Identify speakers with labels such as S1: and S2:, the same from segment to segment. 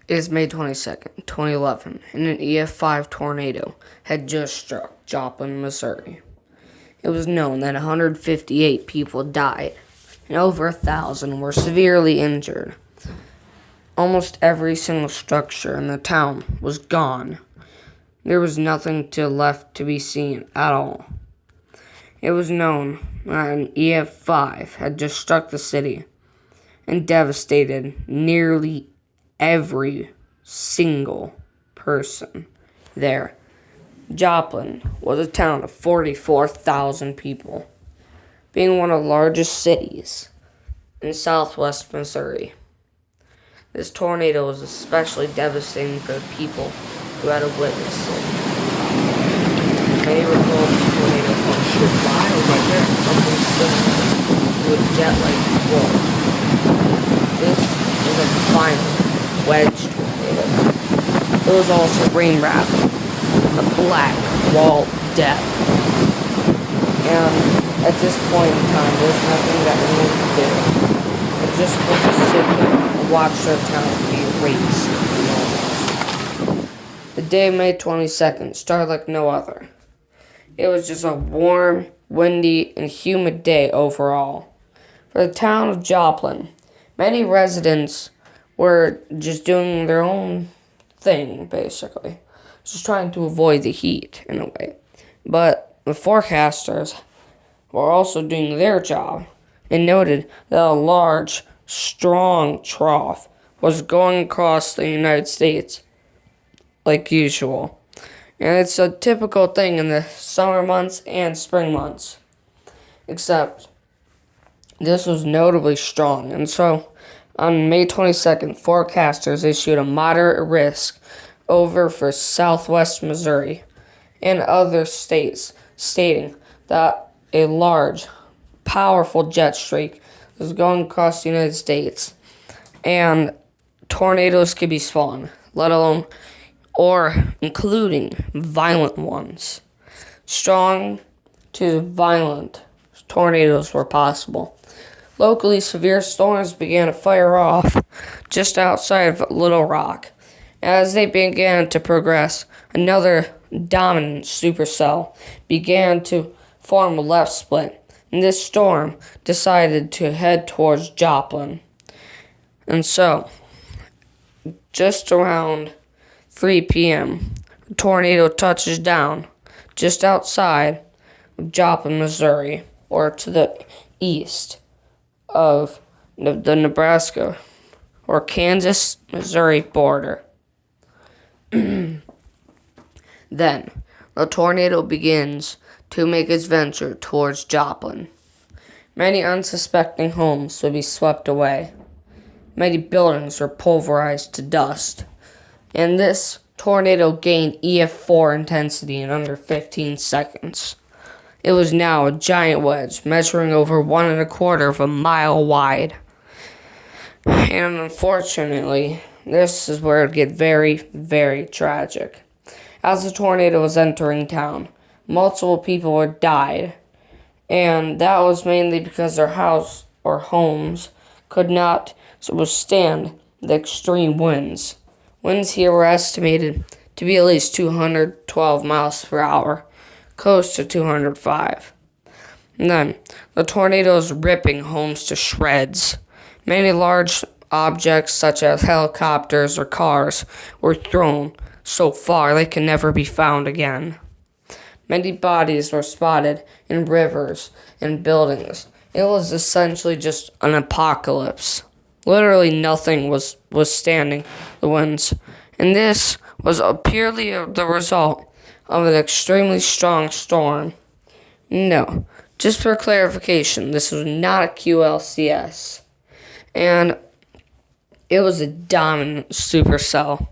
S1: It is May 22nd, 2011, and an EF5 tornado had just struck Joplin, Missouri. It was known that 158 people died, and over 1,000 were severely injured. Almost every single structure in the town was gone. There was nothing left to be seen at all. It was known that an EF5 had just struck the city and devastated nearly every single person there. Joplin was a town of 44,000 people, being one of the largest cities in southwest Missouri. This tornado was especially devastating for the people who had to witness it. Many recall this tornado called right there, something similar to a jet-like roll. This is a final wedge tornado. It was also rain-wrapped, a black wall of death. And at this point in time, there's nothing that anyone could do. They're just supposed to sit there and watch their town be erased. The day of May 22nd started like no other. It was just a warm, windy, and humid day overall. For the town of Joplin, many residents were just doing their own thing, basically. Just trying to avoid the heat, in a way. But the forecasters were also doing their job and noted that a large, strong trough was going across the United States like usual. And it's a typical thing in the summer months and spring months. Except this was notably strong, and so on May 22nd, forecasters issued a moderate risk over for southwest Missouri and other states, stating that a large, powerful jet streak was going across the United States, and tornadoes could be spawned, let alone or including violent ones. Strong to violent tornadoes were possible. Locally, severe storms began to fire off just outside of Little Rock. As they began to progress, another dominant supercell began to form a left split, and this storm decided to head towards Joplin. And so, just around 3 p.m., a tornado touches down just outside of Joplin, Missouri, or to the east of the Nebraska or Kansas-Missouri border. Then, the tornado begins to make its venture towards Joplin. Many unsuspecting homes would be swept away. Many buildings were pulverized to dust. And this tornado gained EF4 intensity in under 15 seconds. It was now a giant wedge measuring over 1.25 of a mile wide. And unfortunately, this is where it gets very, very tragic. As the tornado was entering town, multiple people had died. And that was mainly because their house or homes could not withstand the extreme winds. Winds here were estimated to be at least 212 miles per hour, close to 205. And then, the tornado is ripping homes to shreds. Many large objects, such as helicopters or cars, were thrown so far they can never be found again. Many bodies were spotted in rivers and buildings. It was essentially just an apocalypse. Literally nothing was withstanding the winds. And this was purely the result of an extremely strong storm. No, just for clarification, this was not a QLCS. And it was a dominant supercell.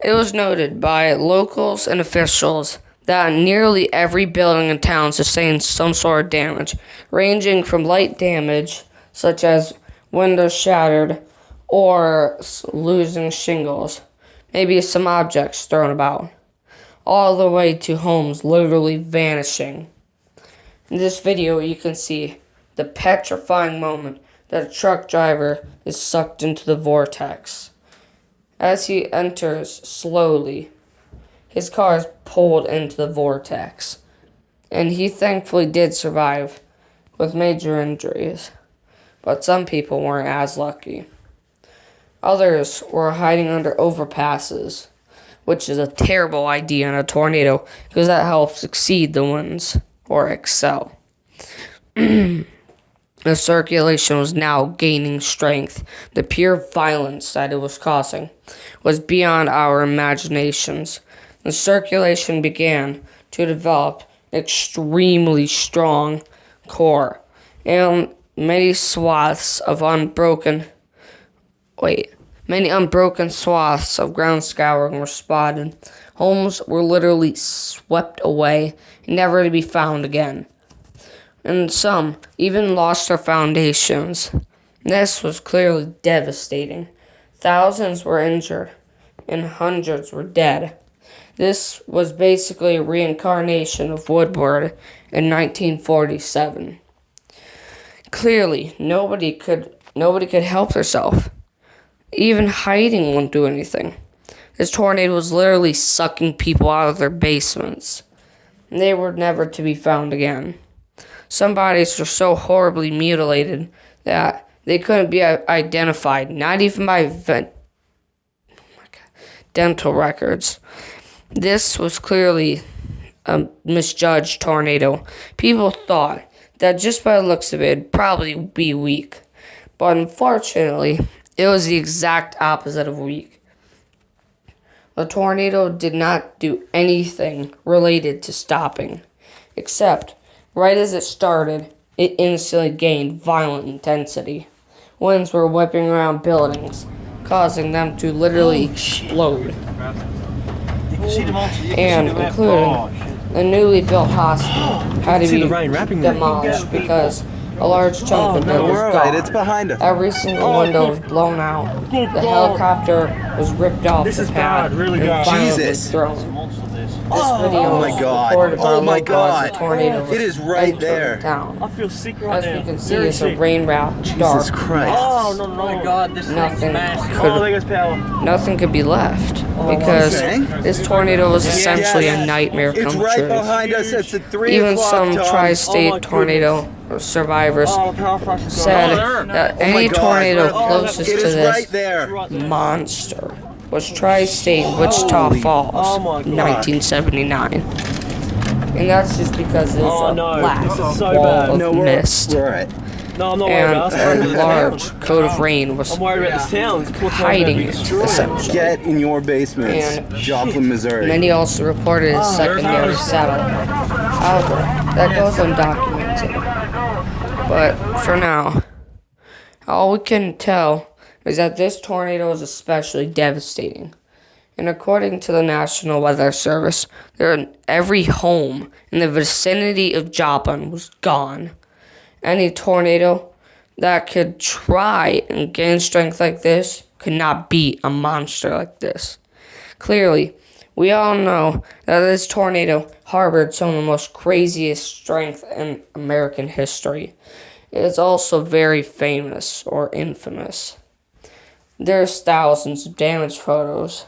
S1: It was noted by locals and officials that nearly every building in town sustained some sort of damage, ranging from light damage, such as windows shattered or losing shingles, maybe some objects thrown about, all the way to homes literally vanishing. In this video, you can see the petrifying moment that a truck driver is sucked into the vortex. As he enters slowly, his car is pulled into the vortex, and he thankfully did survive with major injuries. But some people weren't as lucky. Others were hiding under overpasses, which is a terrible idea in a tornado because that helps exceed the winds or excel. The circulation was now gaining strength. The pure violence that it was causing was beyond our imaginations. The circulation began to develop an extremely strong core, and many unbroken swaths of ground scouring were spotted. Homes were literally swept away, never to be found again. And some even lost their foundations. This was clearly devastating. Thousands were injured, and hundreds were dead. This was basically a reincarnation of Woodward in 1947. Clearly, nobody could help themselves. Even hiding won't do anything. This tornado was literally sucking people out of their basements. They were never to be found again. Some bodies were so horribly mutilated that they couldn't be identified, not even by dental records. This was clearly a misjudged tornado. People thought that just by the looks of it, it'd probably be weak. But unfortunately, it was the exact opposite of weak. The tornado did not do anything related to stopping, except right as it started, it instantly gained violent intensity. Winds were whipping around buildings, causing them to literally explode. And including the newly built hospital had to be demolished because a large chunk of it was gone.
S2: It's behind us.
S1: Every single window was blown out. The helicopter was ripped off the pad and finally thrown. This video was recorded by a local as the tornado was entering town.
S3: I feel sick right
S1: As
S3: now.
S1: we can see, it's a rain-wrapped dark.
S2: Jesus Christ.
S3: Oh, no, my God, this thing's massive. Oh, there goes power.
S1: Nothing could be left because this tornado was essentially a nightmare
S2: It's
S1: come
S2: right
S1: true.
S2: behind us. It's at 3
S1: Even
S2: o'clock,
S1: some
S2: Tom.
S1: tri-state tornado survivors
S3: Oh, the power flash is
S1: said
S3: gone.
S1: that
S2: Oh my
S1: any
S2: God.
S1: tornado
S2: Oh,
S1: closest
S2: it
S1: to
S2: is
S1: this
S2: right there.
S1: monster was Tri-State Wichita
S2: Holy-
S1: Falls,
S3: Oh my God.
S1: 1979. And that's just because there's
S3: Oh,
S1: a
S3: no.
S1: black
S3: This is so
S1: wall
S3: bad.
S1: of
S2: No,
S1: mist.
S2: we're right.
S3: No, I'm not worried
S1: And
S3: about us.
S1: a large coat of rain was
S3: I'm worried about this town. This poor town's
S1: hiding
S3: gonna be
S1: it,
S3: destroyed.
S1: essentially.
S2: Get in your basements,
S1: And-
S2: Joplin, Missouri.
S1: Many also reported a secondary settlement. However, that goes undocumented. But for now, all we can tell is that this tornado is especially devastating. And according to the National Weather Service, every home in the vicinity of Joplin was gone. Any tornado that could try and gain strength like this could not beat a monster like this. Clearly, we all know that this tornado harbored some of the most craziest strength in American history. It is also very famous or infamous. There's thousands of damaged photos,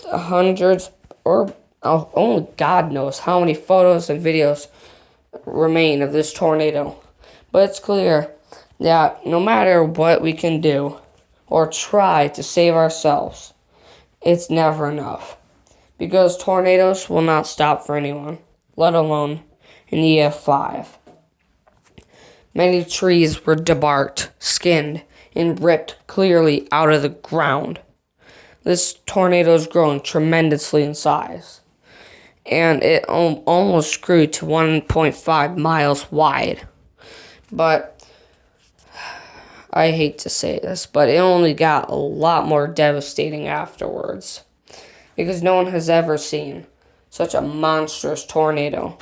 S1: hundreds, or only God knows how many photos and videos remain of this tornado. But it's clear that no matter what we can do or try to save ourselves, it's never enough. Because tornadoes will not stop for anyone, let alone an EF5. Many trees were debarked, skinned, and ripped clearly out of the ground. This tornado is growing tremendously in size, and it almost grew to 1.5 miles wide. But I hate to say this, but it only got a lot more devastating afterwards, because no one has ever seen such a monstrous tornado.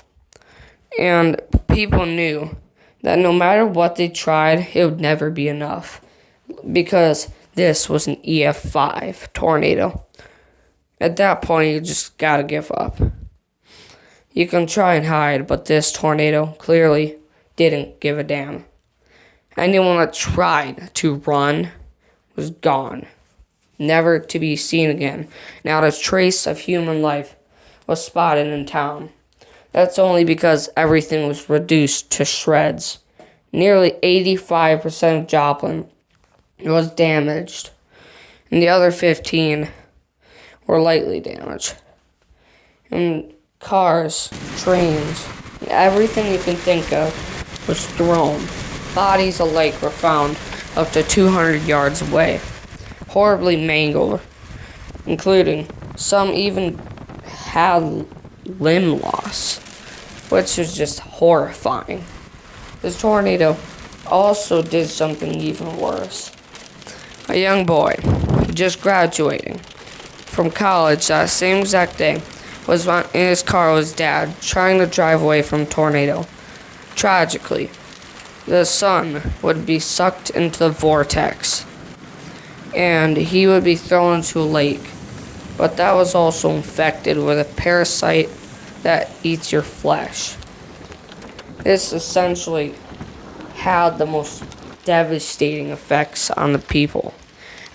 S1: And people knew that no matter what they tried, it would never be enough, because this was an EF5 tornado. At that point, you just gotta give up. You can try and hide, but this tornado clearly didn't give a damn. Anyone that tried to run was gone. never to be seen again. Not a trace of human life was spotted in town. That's only because everything was reduced to shreds. Nearly 85% of Joplin was damaged, and the other 15 were lightly damaged. And cars, trains, and everything you can think of was thrown. Bodies alike were found up to 200 yards away, horribly mangled, including some even had limb loss, which was just horrifying. This tornado also did something even worse. A young boy, just graduating from college that same exact day, was in his car with his dad, trying to drive away from a tornado. Tragically, the son would be sucked into the vortex, and he would be thrown into a lake. But that was also infected with a parasite that eats your flesh. This essentially had the most devastating effects on the people.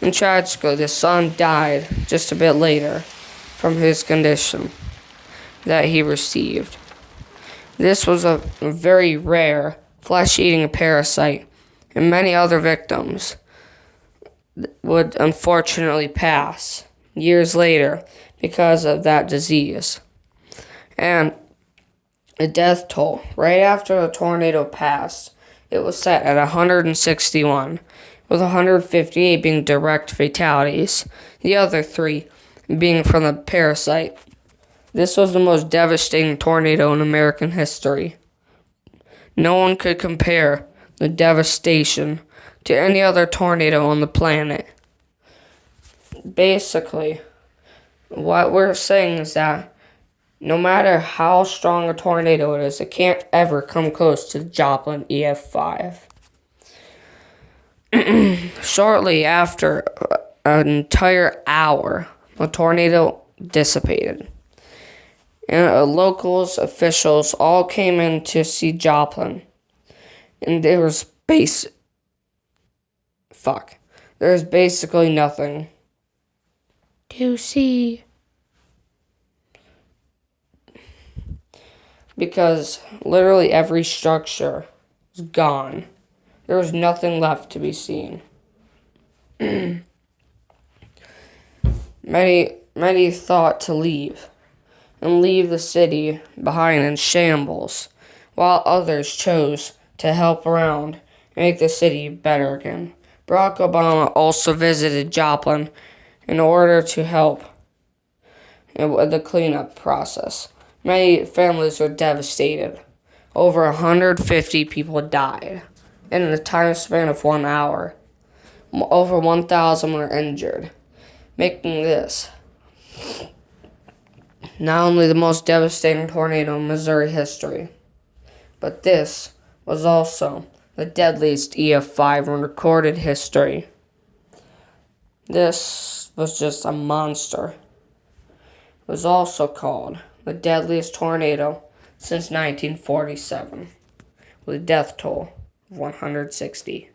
S1: And tragically, the son died just a bit later from his condition that he received. This was a very rare flesh-eating parasite, and many other victims would unfortunately pass years later because of that disease. And the death toll, right after the tornado passed, it was set at 161, with 158 being direct fatalities, the other 3 being from the parasite. This was the most devastating tornado in American history. No one could compare the devastation to any other tornado on the planet. Basically, what we're saying is that no matter how strong a tornado it is, it can't ever come close to the Joplin EF5. Shortly after an entire hour, the tornado dissipated. And locals, officials, all came in to see Joplin. And there was basically nothing to see. Because literally every structure was gone. There was nothing left to be seen. Many thought to leave the city behind in shambles, while others chose to help around and make the city better again. Barack Obama also visited Joplin in order to help with the cleanup process. Many families were devastated. Over 150 people died in a time span of 1 hour. Over 1,000 were injured, making this not only the most devastating tornado in Missouri history, but this was also the deadliest EF5 in recorded history. This was just a monster. It was also called the deadliest tornado since 1947, with a death toll of 160.